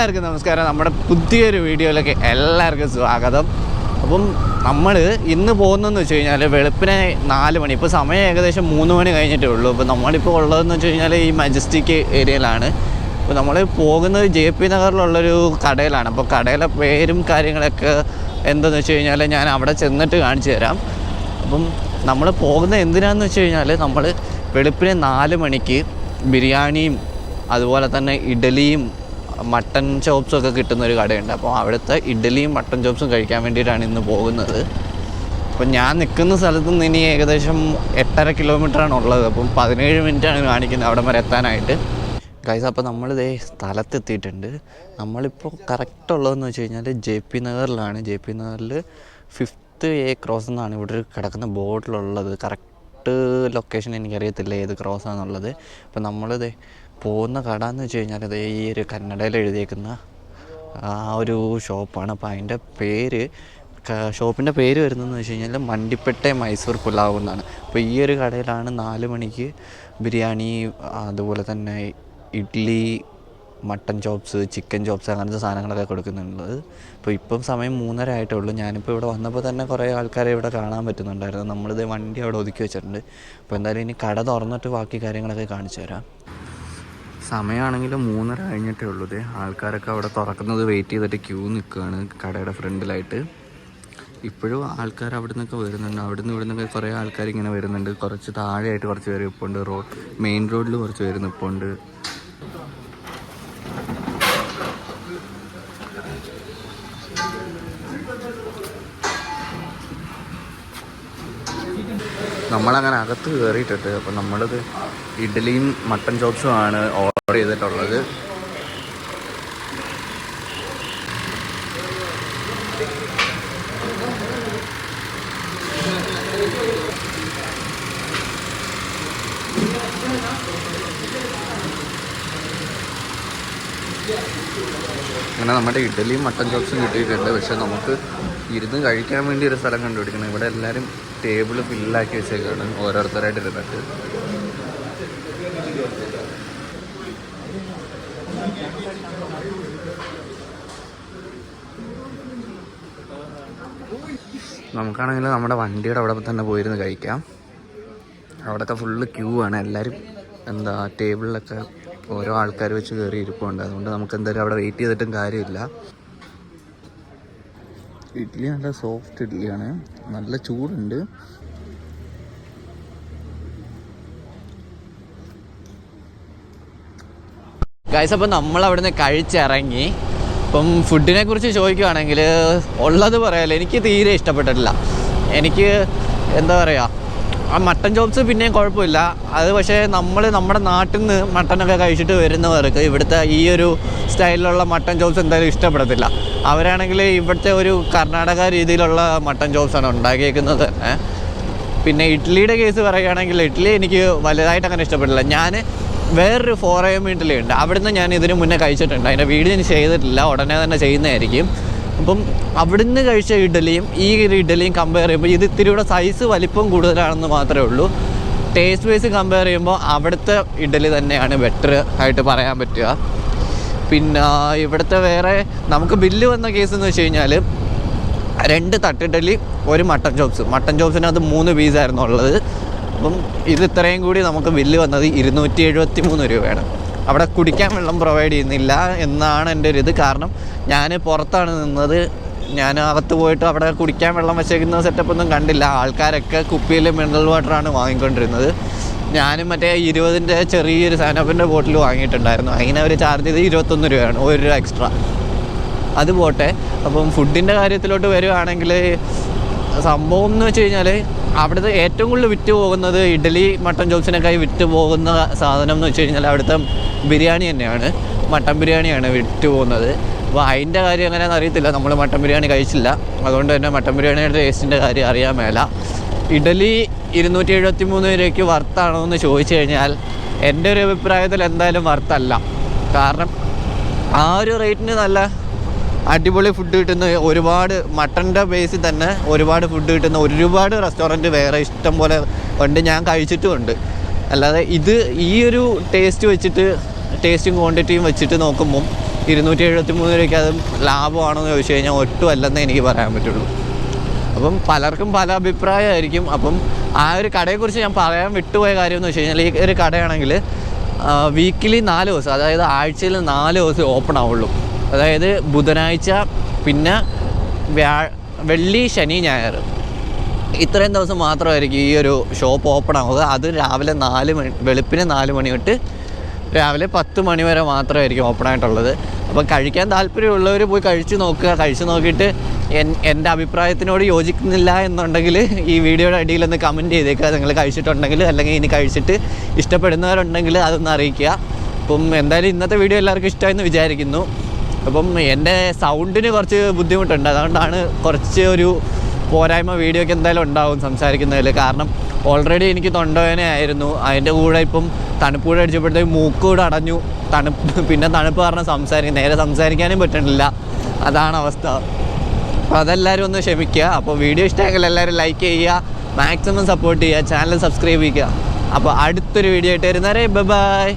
എല്ലാവർക്കും നമസ്കാരം. നമ്മുടെ പുതിയൊരു വീഡിയോയിലേക്ക് എല്ലാവർക്കും സ്വാഗതം. അപ്പം നമ്മൾ ഇന്ന് പോകുന്നതെന്ന് വെച്ച് കഴിഞ്ഞാൽ വെളുപ്പിനെ 4 മണി, ഇപ്പോൾ സമയം ഏകദേശം 3 മണി കഴിഞ്ഞിട്ടേ ഉള്ളൂ. അപ്പോൾ നമ്മളിപ്പോൾ ഉള്ളതെന്ന് വെച്ച് കഴിഞ്ഞാൽ ഈ മജസ്റ്റിക് ഏരിയയിലാണ്. അപ്പോൾ നമ്മൾ പോകുന്നത് JP നഗറിലുള്ളൊരു കടയിലാണ്. അപ്പോൾ കടയിലെ പേരും കാര്യങ്ങളൊക്കെ എന്താണെന്ന് വെച്ച് കഴിഞ്ഞാൽ ഞാൻ അവിടെ ചെന്നിട്ട് കാണിച്ചു തരാം. അപ്പം നമ്മൾ പോകുന്നത് എന്തിനാണെന്ന് വെച്ച് കഴിഞ്ഞാൽ നമ്മൾ വെളുപ്പിനെ 4 മണിക്ക് ബിരിയാണിയും അതുപോലെ തന്നെ ഇഡലിയും മട്ടൻ ചോപ്സും ഒക്കെ കിട്ടുന്നൊരു കടയുണ്ട്. അപ്പോൾ അവിടുത്തെ ഇഡലിയും മട്ടൻ ചോപ്സും കഴിക്കാൻ വേണ്ടിയിട്ടാണ് ഇന്ന് പോകുന്നത്. അപ്പം ഞാൻ നിൽക്കുന്ന സ്ഥലത്ത് നിന്ന് ഇനി ഏകദേശം 8.5 കിലോമീറ്ററാണ് ഉള്ളത്. അപ്പം 17 മിനിറ്റാണ് കാണിക്കുന്നത് അവിടെ വരെ എത്താനായിട്ട്. ഗൈസ്, അപ്പോൾ നമ്മളിതേ സ്ഥലത്തെത്തിയിട്ടുണ്ട്. നമ്മളിപ്പോൾ കറക്റ്റ് ഉള്ളതെന്ന് വെച്ച് കഴിഞ്ഞാൽ JP നഗറിലാണ്. JP നഗറിൽ 5th A ക്രോസ് എന്നാണ് ഇവിടെ ഒരു കിടക്കുന്ന ബോർഡിലുള്ളത്. കറക്റ്റ് ലൊക്കേഷൻ എനിക്കറിയത്തില്ല ഏത് ക്രോസാണെന്നുള്ളത്. അപ്പോൾ നമ്മളിത് പോകുന്ന കട എന്ന് വെച്ച് കഴിഞ്ഞാൽ ഇത് ഈ ഒരു കന്നഡയിൽ എഴുതിയേക്കുന്ന ആ ഒരു ഷോപ്പാണ്. അപ്പോൾ അതിൻ്റെ പേര്, ഷോപ്പിൻ്റെ പേര് വരുന്നതെന്ന് വെച്ച് കഴിഞ്ഞാൽ മണ്ടിപ്പെട്ടെ മൈസൂർ പുലാവ് എന്നാണ്. അപ്പോൾ ഈ ഒരു കടയിലാണ് 4 മണിക്ക് ബിരിയാണി, അതുപോലെ തന്നെ idli, mutton chops, chicken chops അങ്ങനത്തെ സാധനങ്ങളൊക്കെ കൊടുക്കുന്നുള്ളത്. അപ്പോൾ ഇപ്പം സമയം 3:30 ആയിട്ടേ ഉള്ളൂ. ഞാനിപ്പോൾ ഇവിടെ വന്നപ്പോൾ തന്നെ കുറേ ആൾക്കാരെ ഇവിടെ കാണാൻ പറ്റുന്നുണ്ടായിരുന്നു. നമ്മളിത് വണ്ടി അവിടെ ഒതുക്കി വെച്ചിട്ടുണ്ട്. അപ്പോൾ എന്തായാലും ഇനി കട തുറന്നിട്ട് ബാക്കി കാര്യങ്ങളൊക്കെ കാണിച്ചു തരാം. സമയമാണെങ്കിൽ 3:30 കഴിഞ്ഞിട്ടേ ഉള്ളൂ. ആൾക്കാരൊക്കെ അവിടെ തുറക്കുന്നത് വെയിറ്റ് ചെയ്തിട്ട് ക്യൂ നിൽക്കുകയാണ് കടയുടെ ഫ്രണ്ടിലായിട്ട്. ഇപ്പോഴും ആൾക്കാർ അവിടെ നിന്നൊക്കെ വരുന്നുണ്ട്. അവിടെ നിന്ന് ഇവിടെ നിന്നൊക്കെ കുറേ ആൾക്കാർ ഇങ്ങനെ വരുന്നുണ്ട്. കുറച്ച് താഴെയായിട്ട് കുറച്ച് പേര് ഇപ്പോൾ ഉണ്ട്. മെയിൻ റോഡിൽ കുറച്ച് പേര് നിൽപ്പുണ്ട്. നമ്മളങ്ങനെ അകത്ത് കയറിയിട്ടുണ്ട്. അപ്പം നമ്മളിത് ഇഡ്ഡലിയും മട്ടൻ ചോപ്സും ആണ് ഓർഡർ ചെയ്തിട്ടുള്ളത്. അങ്ങനെ നമ്മുടെ ഇഡ്ഡലിയും മട്ടൻ ചോപ്സും കിട്ടിയിട്ടുണ്ട്. പക്ഷെ നമുക്ക് ഇരുന്ന് കഴിക്കാൻ വേണ്ടി ഒരു സ്ഥലം കണ്ടുപിടിക്കണം. ഇവിടെ എല്ലാവരും ടേബിൾ ഫില്ലാക്കി വെച്ചേക്കാണ് ഓരോരുത്തരായിട്ട് ഇരുന്നിട്ട്. നമുക്കാണെങ്കിൽ നമ്മുടെ വണ്ടിയുടെ അവിടെ തന്നെ പോയിരുന്ന് കഴിക്കാം. അവിടെയൊക്കെ ഫുള്ള് ക്യൂ ആണ്. എല്ലാവരും ടേബിളിലൊക്കെ ഓരോ ആൾക്കാർ വെച്ച് കയറി ഇരിപ്പുണ്ട്. അതുകൊണ്ട് നമുക്ക് എന്തായാലും അവിടെ വെയിറ്റ് ചെയ്തിട്ടും കാര്യമില്ല. ഇഡ്ഡലി നല്ല സോഫ്റ്റ് ഇഡ്ഡലിയാണ്, നല്ല ചൂടുണ്ട്. ഗൈസ്, അപ്പം നമ്മൾ അവിടെ നിന്ന് കഴിച്ചിറങ്ങി. ഇപ്പം ഫുഡിനെ കുറിച്ച് ചോദിക്കുകയാണെങ്കിൽ ഉള്ളത് പറയാമല്ലോ, എനിക്ക് തീരെ ഇഷ്ടപ്പെട്ടിട്ടില്ല. എനിക്ക് എന്താ പറയുക, ആ മട്ടൻ ചോപ്സ് പിന്നെയും കുഴപ്പമില്ല. അത് പക്ഷേ നമ്മുടെ നാട്ടിൽ നിന്ന് മട്ടനൊക്കെ കഴിച്ചിട്ട് വരുന്നവർക്ക് ഇവിടുത്തെ ഈ ഒരു സ്റ്റൈലിലുള്ള മട്ടൻ ചോപ്സ് എന്തായാലും ഇഷ്ടപ്പെടത്തില്ല. അവരാണെങ്കിൽ ഇവിടുത്തെ ഒരു കർണാടക രീതിയിലുള്ള മട്ടൻ ചോപ്സാണ് ഉണ്ടാക്കിയേക്കുന്നത് തന്നെ. പിന്നെ ഇഡ്ഡലിയുടെ കേസ് പറയുകയാണെങ്കിൽ ഇഡ്ഡലി എനിക്ക് വലുതായിട്ട് അങ്ങനെ ഇഷ്ടപ്പെട്ടില്ല. ഞാൻ വേറൊരു 4 AM ഇഡ്ഡലി ഉണ്ട്, അവിടുന്ന് ഞാൻ ഇതിന് മുന്നേ കഴിച്ചിട്ടുണ്ട്. അതിൻ്റെ വീഡിയോ ഞാൻ ചെയ്തിട്ടില്ല, ഉടനെ തന്നെ ചെയ്യുന്നതായിരിക്കും. അപ്പം അവിടുന്ന് കഴിച്ച ഇഡ്ഡലിയും ഈ ഒരു ഇഡ്ഡലിയും കമ്പയർ ചെയ്യുമ്പോൾ ഇത് ഇത്തിരി കൂടെ സൈസ് വലിപ്പം കൂടുതലാണെന്ന് മാത്രമേ ഉള്ളൂ. ടേസ്റ്റ് വൈസ് കമ്പയർ ചെയ്യുമ്പോൾ അവിടുത്തെ ഇഡ്ഡലി തന്നെയാണ് ബെറ്റർ ആയിട്ട് പറയാൻ പറ്റുക. പിന്നെ ഇവിടുത്തെ വേറെ നമുക്ക് ബില്ല് വന്ന കേസ് എന്ന് വെച്ച് കഴിഞ്ഞാൽ 2 തട്ടിഡലി 1 മട്ടൻ ചോപ്സ്. മട്ടൻ ചോപ്സിനകത്ത് 3 പീസായിരുന്നു ഉള്ളത്. അപ്പം ഇത് ഇത്രയും കൂടി നമുക്ക് ബില്ല് വന്നത് 273 രൂപയാണ്. അവിടെ കുടിക്കാൻ വെള്ളം പ്രൊവൈഡ് ചെയ്യുന്നില്ല എന്നാണ് എൻ്റെ ഒരു ഇത്. കാരണം ഞാൻ പുറത്താണ് നിന്നത്. ഞാൻ അകത്ത് പോയിട്ട് അവിടെ കുടിക്കാൻ വെള്ളം വെച്ചേക്കുന്ന സെറ്റപ്പൊന്നും കണ്ടില്ല. ആൾക്കാരൊക്കെ കുപ്പിയിൽ മിനറൽ വാട്ടറാണ് വാങ്ങിക്കൊണ്ടിരുന്നത്. ഞാനും മറ്റേ 20-ൻ്റെ ചെറിയൊരു 7-അപ്പിൻ്റെ ബോട്ടിൽ വാങ്ങിയിട്ടുണ്ടായിരുന്നു. അതിന് അവർ ചാർജ് ചെയ്ത് 21 രൂപയാണ്, 1 രൂപ എക്സ്ട്രാ. അത് പോട്ടെ. അപ്പം ഫുഡിൻ്റെ കാര്യത്തിലോട്ട് വരുവാണെങ്കിൽ സംഭവം എന്ന് വെച്ച് കഴിഞ്ഞാൽ അവിടുത്തെ ഏറ്റവും കൂടുതൽ വിറ്റ് പോകുന്നത് ഇഡ്ഡലി മട്ടൻ ചോപ്സിനൊക്കെ വിറ്റ് പോകുന്ന സാധനം എന്ന് വെച്ച് കഴിഞ്ഞാൽ അവിടുത്തെ ബിരിയാണി തന്നെയാണ്. മട്ടൻ ബിരിയാണിയാണ് വിറ്റ് പോകുന്നത്. അപ്പോൾ അതിൻ്റെ കാര്യം എങ്ങനെയാണെന്ന് അറിയത്തില്ല, നമ്മൾ മട്ടൻ ബിരിയാണി കഴിച്ചില്ല. അതുകൊണ്ട് തന്നെ മട്ടൻ ബിരിയാണിയുടെ ടേസ്റ്റിൻ്റെ കാര്യം അറിയാൻ മേല. ഇഡലി 273 രൂപയ്ക്ക് വർത്താണോ എന്ന് ചോദിച്ചു കഴിഞ്ഞാൽ എൻ്റെ ഒരു അഭിപ്രായത്തിൽ എന്തായാലും വರ್ತല്ല. കാരണം ആ ഒരു റേറ്റിന് നല്ല അടിപൊളി ഫുഡ് കിട്ടുന്ന ഒരുപാട് മട്ടൻ്റെ ബേസിൽ തന്നെ ഒരുപാട് ഫുഡ് കിട്ടുന്ന ഒരുപാട് റെസ്റ്റോറൻറ്റ് വേറെ ഇഷ്ടം പോലെ ഉണ്ട്, ഞാൻ കഴിച്ചിട്ടുമുണ്ട്. അല്ലാതെ ഇത് ഈ ഒരു ടേസ്റ്റ് വെച്ചിട്ട് ടേസ്റ്റും ക്വാണ്ടിറ്റിയും വെച്ചിട്ട് നോക്കുമ്പം 273 രൂപയ്ക്ക് അത് ലാഭമാണോ എന്ന് ചോദിച്ചു കഴിഞ്ഞാൽ ഒട്ടും അല്ലെന്നേ എനിക്ക് പറയാൻ പറ്റുള്ളൂ. അപ്പം പലർക്കും പല അഭിപ്രായമായിരിക്കും. അപ്പം ആ ഒരു കടയെക്കുറിച്ച് ഞാൻ പറയാൻ വിട്ടുപോയ കാര്യം എന്ന് വെച്ച് കഴിഞ്ഞാൽ, ഈ ഒരു കടയാണെങ്കിൽ വീക്കിലി 4 ദിവസം, അതായത് ആഴ്ചയിൽ 4 ദിവസം ഓപ്പൺ ആവുള്ളൂ. അതായത് ബുധനാഴ്ച, പിന്നെ വെള്ളി, ശനി, ഞായർ, ഇത്രയും ദിവസം മാത്രമായിരിക്കും ഈ ഒരു ഷോപ്പ് ഓപ്പൺ ആവുക. അത് രാവിലെ 4 മണി, വെളുപ്പിന് 4 മണി തൊട്ട് രാവിലെ 10 മണി വരെ മാത്രമായിരിക്കും ഓപ്പൺ ആയിട്ടുള്ളത്. അപ്പം കഴിക്കാൻ താല്പര്യമുള്ളവർ പോയി കഴിച്ച് നോക്കുക. കഴിച്ച് നോക്കിയിട്ട് എൻ്റെ അഭിപ്രായത്തിനോട് യോജിക്കുന്നില്ല എന്നുണ്ടെങ്കിൽ ഈ വീഡിയോയുടെ അടിയിലൊന്ന് കമൻറ്റ് ചെയ്തേക്കുക, നിങ്ങൾ കഴിച്ചിട്ടുണ്ടെങ്കിൽ. അല്ലെങ്കിൽ ഇനി കഴിച്ചിട്ട് ഇഷ്ടപ്പെടുന്നവരുണ്ടെങ്കിൽ അതൊന്ന് അറിയിക്കുക. അപ്പം എന്തായാലും ഇന്നത്തെ വീഡിയോ എല്ലാവർക്കും ഇഷ്ടമായെന്ന് വിചാരിക്കുന്നു. അപ്പം എൻ്റെ സൗണ്ടിന് കുറച്ച് ബുദ്ധിമുട്ടുണ്ട്, അതുകൊണ്ടാണ് കുറച്ച് ഒരു പോരായ്മ വീഡിയോയ്ക്ക് എന്തായാലും ഉണ്ടാവും സംസാരിക്കുന്നതിൽ. കാരണം ഓൾറെഡി എനിക്ക് തൊണ്ടവേദന ആയിരുന്നു, അതിൻ്റെ കൂടെ ഇപ്പം തണുപ്പ് കൂടെ അടിച്ചപ്പോഴത്തേക്ക് മൂക്കൂടെ അടഞ്ഞു. പിന്നെ തണുപ്പ് കാരണം നേരെ സംസാരിക്കാനും പറ്റണില്ല. അതാണ് അവസ്ഥ. അപ്പോൾ അതെല്ലാവരും ഒന്ന് ക്ഷമിക്കുക. അപ്പോൾ വീഡിയോ ഇഷ്ടമെങ്കിൽ എല്ലാവരും ലൈക്ക് ചെയ്യുക, മാക്സിമം സപ്പോർട്ട് ചെയ്യുക, ചാനൽ സബ്സ്ക്രൈബ് ചെയ്യുക. അപ്പോൾ അടുത്തൊരു വീഡിയോ ആയിട്ട് വരുന്നവരെ ബൈ.